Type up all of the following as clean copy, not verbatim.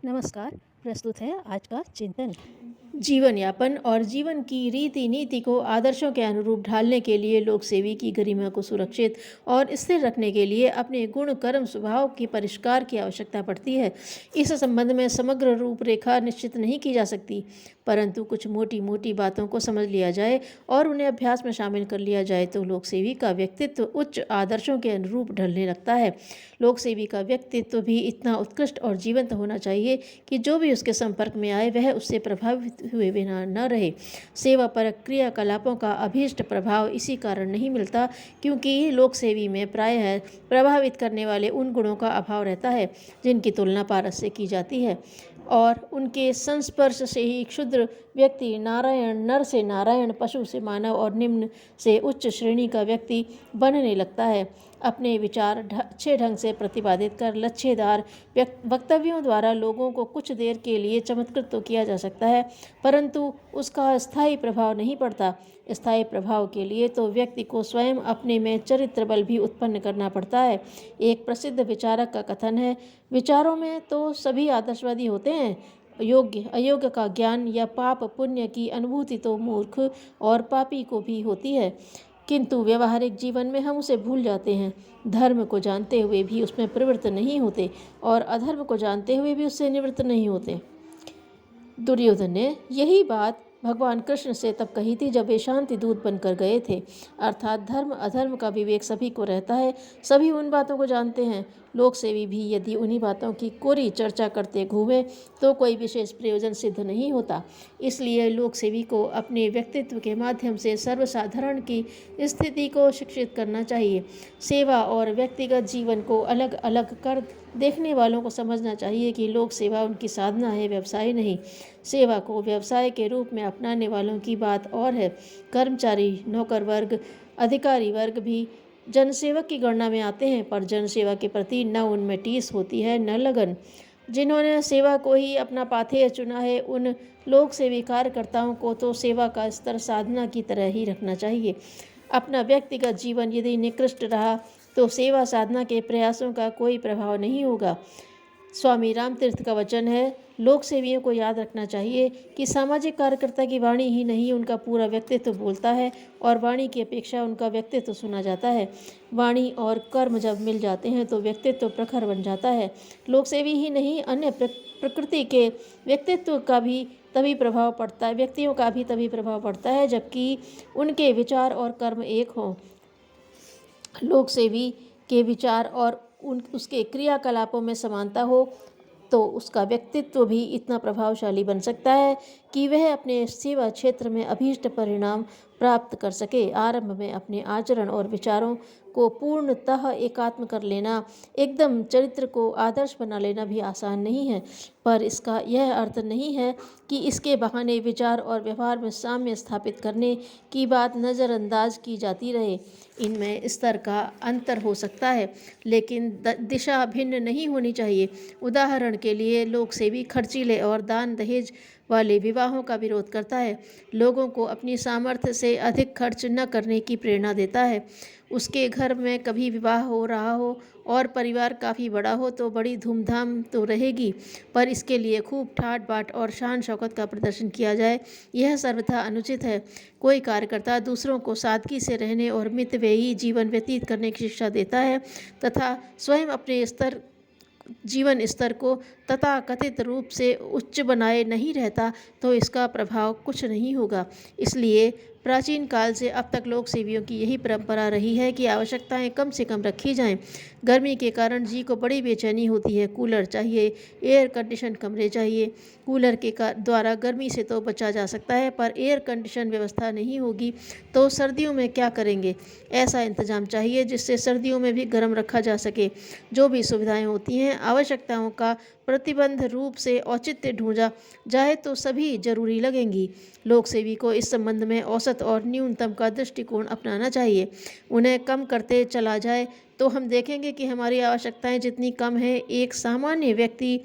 नमस्कार। प्रस्तुत है आज का चिंतन। जीवन यापन और जीवन की रीति नीति को आदर्शों के अनुरूप ढालने के लिए लोक सेवी की गरिमा को सुरक्षित और स्थिर रखने के लिए अपने गुण कर्म स्वभाव की परिष्कार की आवश्यकता पड़ती है। इस संबंध में समग्र रूपरेखा निश्चित नहीं की जा सकती, परंतु कुछ मोटी मोटी बातों को समझ लिया जाए और उन्हें अभ्यास में शामिल कर लिया जाए तो लोक सेवी का व्यक्तित्व उच्च आदर्शों के अनुरूप ढलने लगता है। लोक सेवी का व्यक्तित्व भी इतना उत्कृष्ट और जीवंत होना चाहिए कि जो भी उसके संपर्क में आए वह उससे प्रभावित हुए बिना न रहे। सेवा परक क्रियाकलापों का अभीष्ट प्रभाव इसी कारण नहीं मिलता क्योंकि लोक सेवी में प्रायः प्रभावित करने वाले उन गुणों का अभाव रहता है जिनकी तुलना पारस से की जाती है, और उनके संस्पर्श से ही क्षुद्र व्यक्ति नारायण, नर से नारायण, पशु से मानव और निम्न से उच्च श्रेणी का व्यक्ति बनने लगता है। अपने विचार अच्छे ढंग से प्रतिपादित कर लच्छेदार वक्तव्यों द्वारा लोगों को कुछ देर के लिए चमत्कृत तो किया जा सकता है, परंतु उसका स्थायी प्रभाव नहीं पड़ता। स्थायी प्रभाव के लिए तो व्यक्ति को स्वयं अपने में चरित्र बल भी उत्पन्न करना पड़ता है। एक प्रसिद्ध विचारक का कथन है, विचारों में तो सभी आदर्शवादी होते हैं, योग्य अयोग्य का ज्ञान या पाप पुण्य की अनुभूति तो मूर्ख और पापी को भी होती है, किंतु व्यवहारिक जीवन में हम उसे भूल जाते हैं। धर्म को जानते हुए भी उसमें प्रवृत्त नहीं होते और अधर्म को जानते हुए भी उससे निवृत्त नहीं होते। दुर्योधन ने यही बात भगवान कृष्ण से तब कही थी जब वे शांति दूत बनकर गए थे। अर्थात धर्म अधर्म का विवेक सभी को रहता है, सभी उन बातों को जानते हैं। लोक सेवी भी यदि उन्हीं बातों की कोरी चर्चा करते घूमे तो कोई विशेष प्रयोजन सिद्ध नहीं होता। इसलिए लोक सेवी को अपने व्यक्तित्व के माध्यम से सर्वसाधारण की स्थिति को शिक्षित करना चाहिए। सेवा और व्यक्तिगत जीवन को अलग अलग कर देखने वालों को समझना चाहिए कि लोक सेवा उनकी साधना है, व्यवसाय नहीं। सेवा को व्यवसाय के रूप में अपनाने वालों की बात और है। कर्मचारी, नौकर वर्ग, अधिकारी वर्ग भी जनसेवक की गणना में आते हैं, पर जनसेवा के प्रति न उनमें टीस होती है न लगन। जिन्होंने सेवा को ही अपना पाथेय चुना है, उन लोक सेवी कार्यकर्ताओं को तो सेवा का स्तर साधना की तरह ही रखना चाहिए। अपना व्यक्तिगत जीवन यदि निकृष्ट रहा तो सेवा साधना के प्रयासों का कोई प्रभाव नहीं होगा। स्वामी रामतीर्थ का वचन है, लोक सेवियों को याद रखना चाहिए कि सामाजिक कार्यकर्ता की वाणी ही नहीं उनका पूरा व्यक्तित्व बोलता है और वाणी की अपेक्षा उनका व्यक्तित्व सुना जाता है। वाणी और कर्म जब मिल जाते हैं तो व्यक्तित्व प्रखर बन जाता है। लोक सेवी ही नहीं, अन्य प्रकृति के व्यक्तित्व का भी तभी प्रभाव पड़ता है, व्यक्तियों का भी तभी प्रभाव पड़ता है जबकि उनके विचार और कर्म एक हों। लोक सेवी के विचार और उसके क्रियाकलापों में समानता हो तो उसका व्यक्तित्व भी इतना प्रभावशाली बन सकता है कि वह अपने सेवा क्षेत्र में अभीष्ट परिणाम प्राप्त कर सके। आरंभ में अपने आचरण और विचारों को पूर्णतः एकात्म कर लेना, एकदम चरित्र को आदर्श बना लेना भी आसान नहीं है, पर इसका यह अर्थ नहीं है कि इसके बहाने विचार और व्यवहार में साम्य स्थापित करने की बात नज़रअंदाज की जाती रहे। इनमें स्तर का अंतर हो सकता है, लेकिन दिशा भिन्न नहीं होनी चाहिए। उदाहरण के लिए लोक सेवी खर्चीले और दान दहेज वाले विवाहों का विरोध करता है, लोगों को अपनी सामर्थ्य से अधिक खर्च न करने की प्रेरणा देता है। उसके घर में कभी विवाह हो रहा हो और परिवार काफ़ी बड़ा हो तो बड़ी धूमधाम तो रहेगी, पर इसके लिए खूब ठाट बाट और शान शौकत का प्रदर्शन किया जाए, यह सर्वथा अनुचित है। कोई कार्यकर्ता दूसरों को सादगी से रहने और मितव्ययी जीवन व्यतीत करने की शिक्षा देता है तथा स्वयं अपने जीवन स्तर को तथाकथित रूप से उच्च बनाए नहीं रहता तो इसका प्रभाव कुछ नहीं होगा। इसलिए प्राचीन काल से अब तक लोक सेवियों की यही परंपरा रही है कि आवश्यकताएं कम से कम रखी जाएं। गर्मी के कारण जी को बड़ी बेचैनी होती है, कूलर चाहिए, एयर कंडीशन कमरे चाहिए। कूलर के द्वारा गर्मी से तो बचा जा सकता है, पर एयर कंडीशन व्यवस्था नहीं होगी तो सर्दियों में क्या करेंगे। ऐसा इंतजाम चाहिए जिससे सर्दियों में भी गर्म रखा जा सके। जो भी सुविधाएं होती हैं, आवश्यकताओं का प्रतिबंध रूप से औचित्य ढूंढा जाए तो सभी जरूरी लगेंगी। लोक सेवी को इस संबंध में औसत और न्यूनतम का दृष्टिकोण अपनाना चाहिए। उन्हें कम करते चला जाए तो हम देखेंगे कि हमारी आवश्यकताएं जितनी कम है एक सामान्य व्यक्ति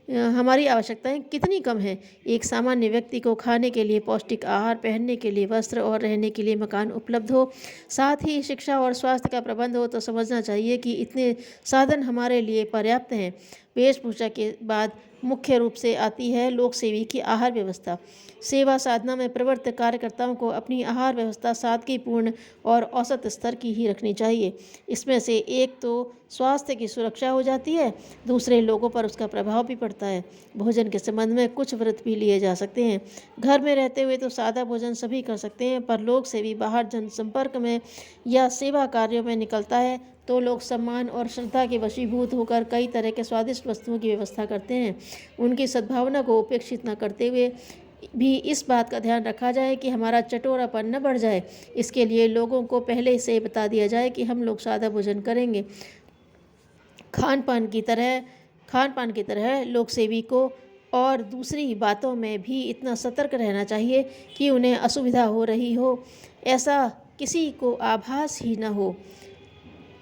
हमारी आवश्यकताएं कितनी कम हैं। एक सामान्य व्यक्ति को खाने के लिए पौष्टिक आहार, पहनने के लिए वस्त्र और रहने के लिए मकान उपलब्ध हो, साथ ही शिक्षा और स्वास्थ्य का प्रबंध हो, तो समझना चाहिए कि इतने साधन हमारे लिए पर्याप्त हैं। वेशभूषा के बाद मुख्य रूप से आती है लोक सेवी की आहार व्यवस्था। सेवा साधना में प्रवृत्त कार्यकर्ताओं को अपनी आहार व्यवस्था सादगीपूर्ण और औसत स्तर की ही रखनी चाहिए। इसमें से एक तो स्वास्थ्य की सुरक्षा हो जाती है, दूसरे लोगों पर उसका प्रभाव भी पड़ता है। भोजन के संबंध में कुछ व्रत भी लिए जा सकते हैं। घर में रहते हुए तो सादा भोजन सभी कर सकते हैं, पर लोक सेवी बाहर जनसंपर्क में या सेवा कार्यों में निकलता है तो लोग सम्मान और श्रद्धा के वशीभूत होकर कई तरह के स्वादिष्ट वस्तुओं की व्यवस्था करते हैं। उनकी सद्भावना को उपेक्षित न करते हुए भी इस बात का ध्यान रखा जाए कि हमारा चटोरापन न बढ़ जाए। इसके लिए लोगों को पहले से बता दिया जाए कि हम लोग सादा भोजन करेंगे। खान पान की तरह लोक सेवी को और दूसरी बातों में भी इतना सतर्क रहना चाहिए कि उन्हें असुविधा हो रही हो, ऐसा किसी को आभास ही न हो।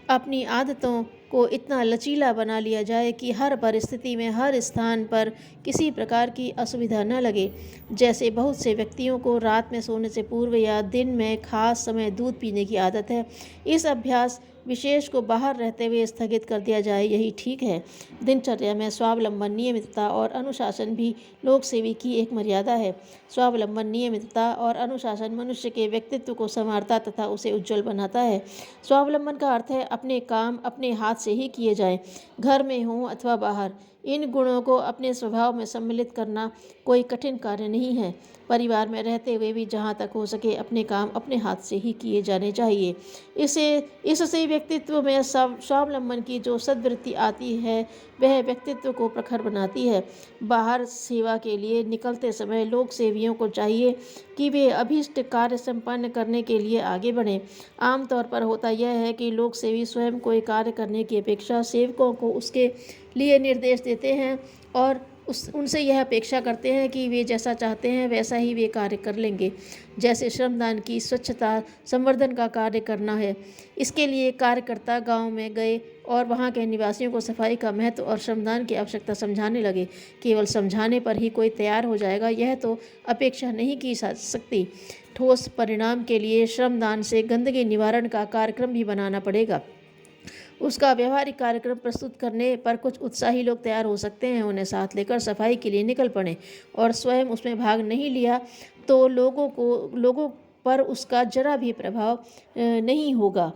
अपनी आदतों को इतना लचीला बना लिया जाए कि हर परिस्थिति में हर स्थान पर किसी प्रकार की असुविधा न लगे। जैसे बहुत से व्यक्तियों को रात में सोने से पूर्व या दिन में खास समय दूध पीने की आदत है। इस अभ्यास विशेष को बाहर रहते हुए स्थगित कर दिया जाए, यही ठीक है। दिनचर्या में स्वावलंबन, नियमितता और अनुशासन भी लोक सेवी की एक मर्यादा है। स्वावलंबन, नियमितता और अनुशासन मनुष्य के व्यक्तित्व को संवारता तथा उसे उज्जवल बनाता है। स्वावलंबन का अर्थ है अपने काम अपने हाथ से ही किए जाएं, घर में हों अथवा बाहर। इन गुणों को अपने स्वभाव में सम्मिलित करना कोई कठिन कार्य नहीं है। परिवार में रहते हुए भी जहाँ तक हो सके अपने काम अपने हाथ से ही किए जाने चाहिए। इससे व्यक्तित्व में स्वावलंबन की जो सद्वृत्ति आती है वह व्यक्तित्व को प्रखर बनाती है। बाहर सेवा के लिए निकलते समय लोक सेवियों को चाहिए कि वे अभीष्ट कार्य संपन्न करने के लिए आगे बढ़ें। आमतौर पर होता यह है कि लोक सेवी स्वयं कोई कार्य करने की अपेक्षा सेवकों को उसके लिए निर्देश देते हैं और उनसे यह अपेक्षा करते हैं कि वे जैसा चाहते हैं वैसा ही वे कार्य कर लेंगे। जैसे श्रमदान की स्वच्छता संवर्धन का कार्य करना है, इसके लिए कार्यकर्ता गांव में गए और वहां के निवासियों को सफाई का महत्व और श्रमदान की आवश्यकता समझाने लगे। केवल समझाने पर ही कोई तैयार हो जाएगा, यह तो अपेक्षा नहीं की जा सकती। ठोस परिणाम के लिए श्रमदान से गंदगी निवारण का कार्यक्रम भी बनाना पड़ेगा। उसका व्यवहारिक कार्यक्रम प्रस्तुत करने पर कुछ उत्साही लोग तैयार हो सकते हैं। उन्हें साथ लेकर सफाई के लिए निकल पड़े और स्वयं उसमें भाग नहीं लिया तो लोगों पर उसका जरा भी प्रभाव नहीं होगा।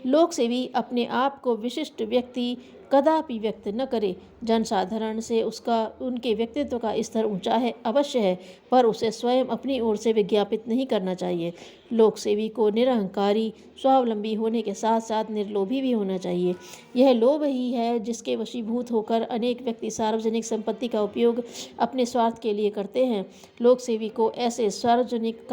लोक सेवी अपने आप को विशिष्ट व्यक्ति कदापि व्यक्त न करे। जनसाधारण से उनके व्यक्तित्व का स्तर ऊंचा है अवश्य है, पर उसे स्वयं अपनी ओर से विज्ञापित नहीं करना चाहिए। लोक सेवी को निरहंकारी, स्वावलंबी होने के साथ साथ निर्लोभी भी होना चाहिए। यह लोभ ही है जिसके वशीभूत होकर अनेक व्यक्ति सार्वजनिक संपत्ति का उपयोग अपने स्वार्थ के लिए करते हैं। लोक सेवी को ऐसे सार्वजनिक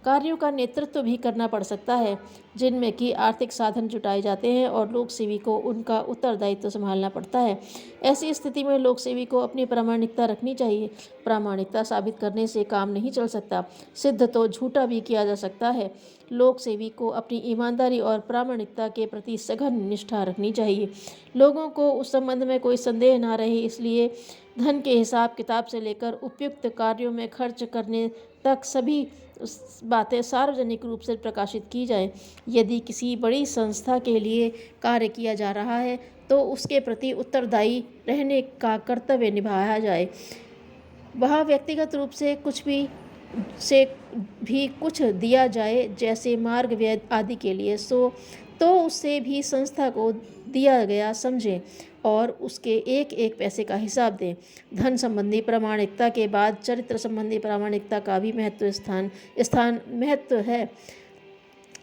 कार्यों का नेतृत्व भी करना पड़ सकता है जिनमें कि आर्थिक साधन जुटाए जाते हैं और लोक सेवी को उनका उत्तरदायित्व संभालना पड़ता है। ऐसी स्थिति में लोक सेवी को अपनी प्रामाणिकता रखनी चाहिए। प्रामाणिकता साबित करने से काम नहीं चल सकता, सिद्ध तो झूठा भी किया जा सकता है। लोक सेवी को अपनी ईमानदारी और प्रामाणिकता के प्रति सघन निष्ठा रखनी चाहिए। लोगों को उस संबंध में कोई संदेह ना रहे, इसलिए धन के हिसाब किताब से लेकर उपयुक्त कार्यों में खर्च करने तक सभी बातें सार्वजनिक रूप से प्रकाशित की जाए। यदि किसी बड़ी संस्था के लिए कार्य किया जा रहा है तो उसके प्रति उत्तरदायी रहने का कर्तव्य निभाया जाए। वहाँ व्यक्तिगत रूप से कुछ दिया जाए, जैसे मार्ग व्यय आदि के लिए तो उससे भी संस्था को दिया गया समझें और उसके एक एक पैसे का हिसाब दें। धन संबंधी प्रामाणिकता के बाद चरित्र संबंधी प्रामाणिकता का भी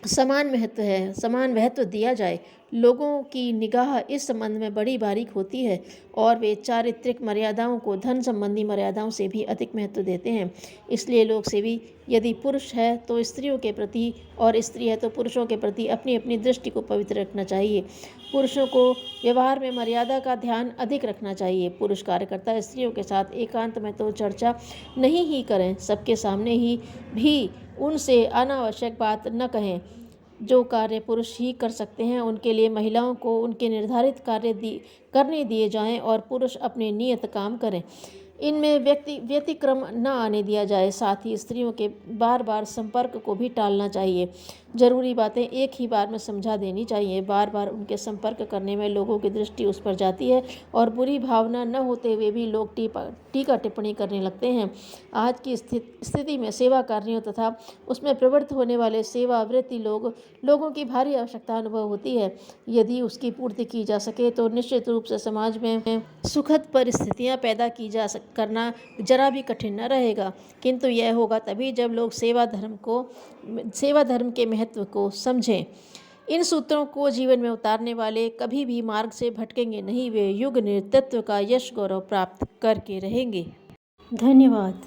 समान महत्व दिया जाए। लोगों की निगाह इस संबंध में बड़ी बारीक होती है और वे चारित्रिक मर्यादाओं को धन संबंधी मर्यादाओं से भी अधिक महत्व देते हैं। इसलिए लोक सेवी यदि पुरुष है तो स्त्रियों के प्रति और स्त्री है तो पुरुषों के प्रति अपनी अपनी दृष्टि को पवित्र रखना चाहिए। पुरुषों को व्यवहार में मर्यादा का ध्यान अधिक रखना चाहिए। पुरुष कार्यकर्ता स्त्रियों के साथ एकांत में तो चर्चा नहीं ही करें, सबके सामने ही भी उनसे अनावश्यक बात न कहें। जो कार्य पुरुष ही कर सकते हैं उनके लिए महिलाओं को उनके निर्धारित कार्य करने दिए जाएं और पुरुष अपने नियत काम करें। इनमें व्यतिक्रम न आने दिया जाए। साथ ही स्त्रियों के बार बार संपर्क को भी टालना चाहिए। ज़रूरी बातें एक ही बार में समझा देनी चाहिए। बार बार उनके संपर्क करने में लोगों की दृष्टि उस पर जाती है और बुरी भावना न होते हुए भी लोग टीका टिप्पणी करने लगते हैं। आज की स्थिति में सेवा कार्यों तथा उसमें प्रवृत्त होने वाले सेवावृत्ति लोगों की भारी आवश्यकता अनुभव होती है। यदि उसकी पूर्ति की जा सके तो निश्चित रूप से समाज में सुखद परिस्थितियां पैदा की करना जरा भी कठिन न रहेगा। किंतु यह होगा तभी जब लोग सेवा धर्म के महत्व को समझें। इन सूत्रों को जीवन में उतारने वाले कभी भी मार्ग से भटकेंगे नहीं, वे युग नेतृत्व का यश गौरव प्राप्त करके रहेंगे। धन्यवाद।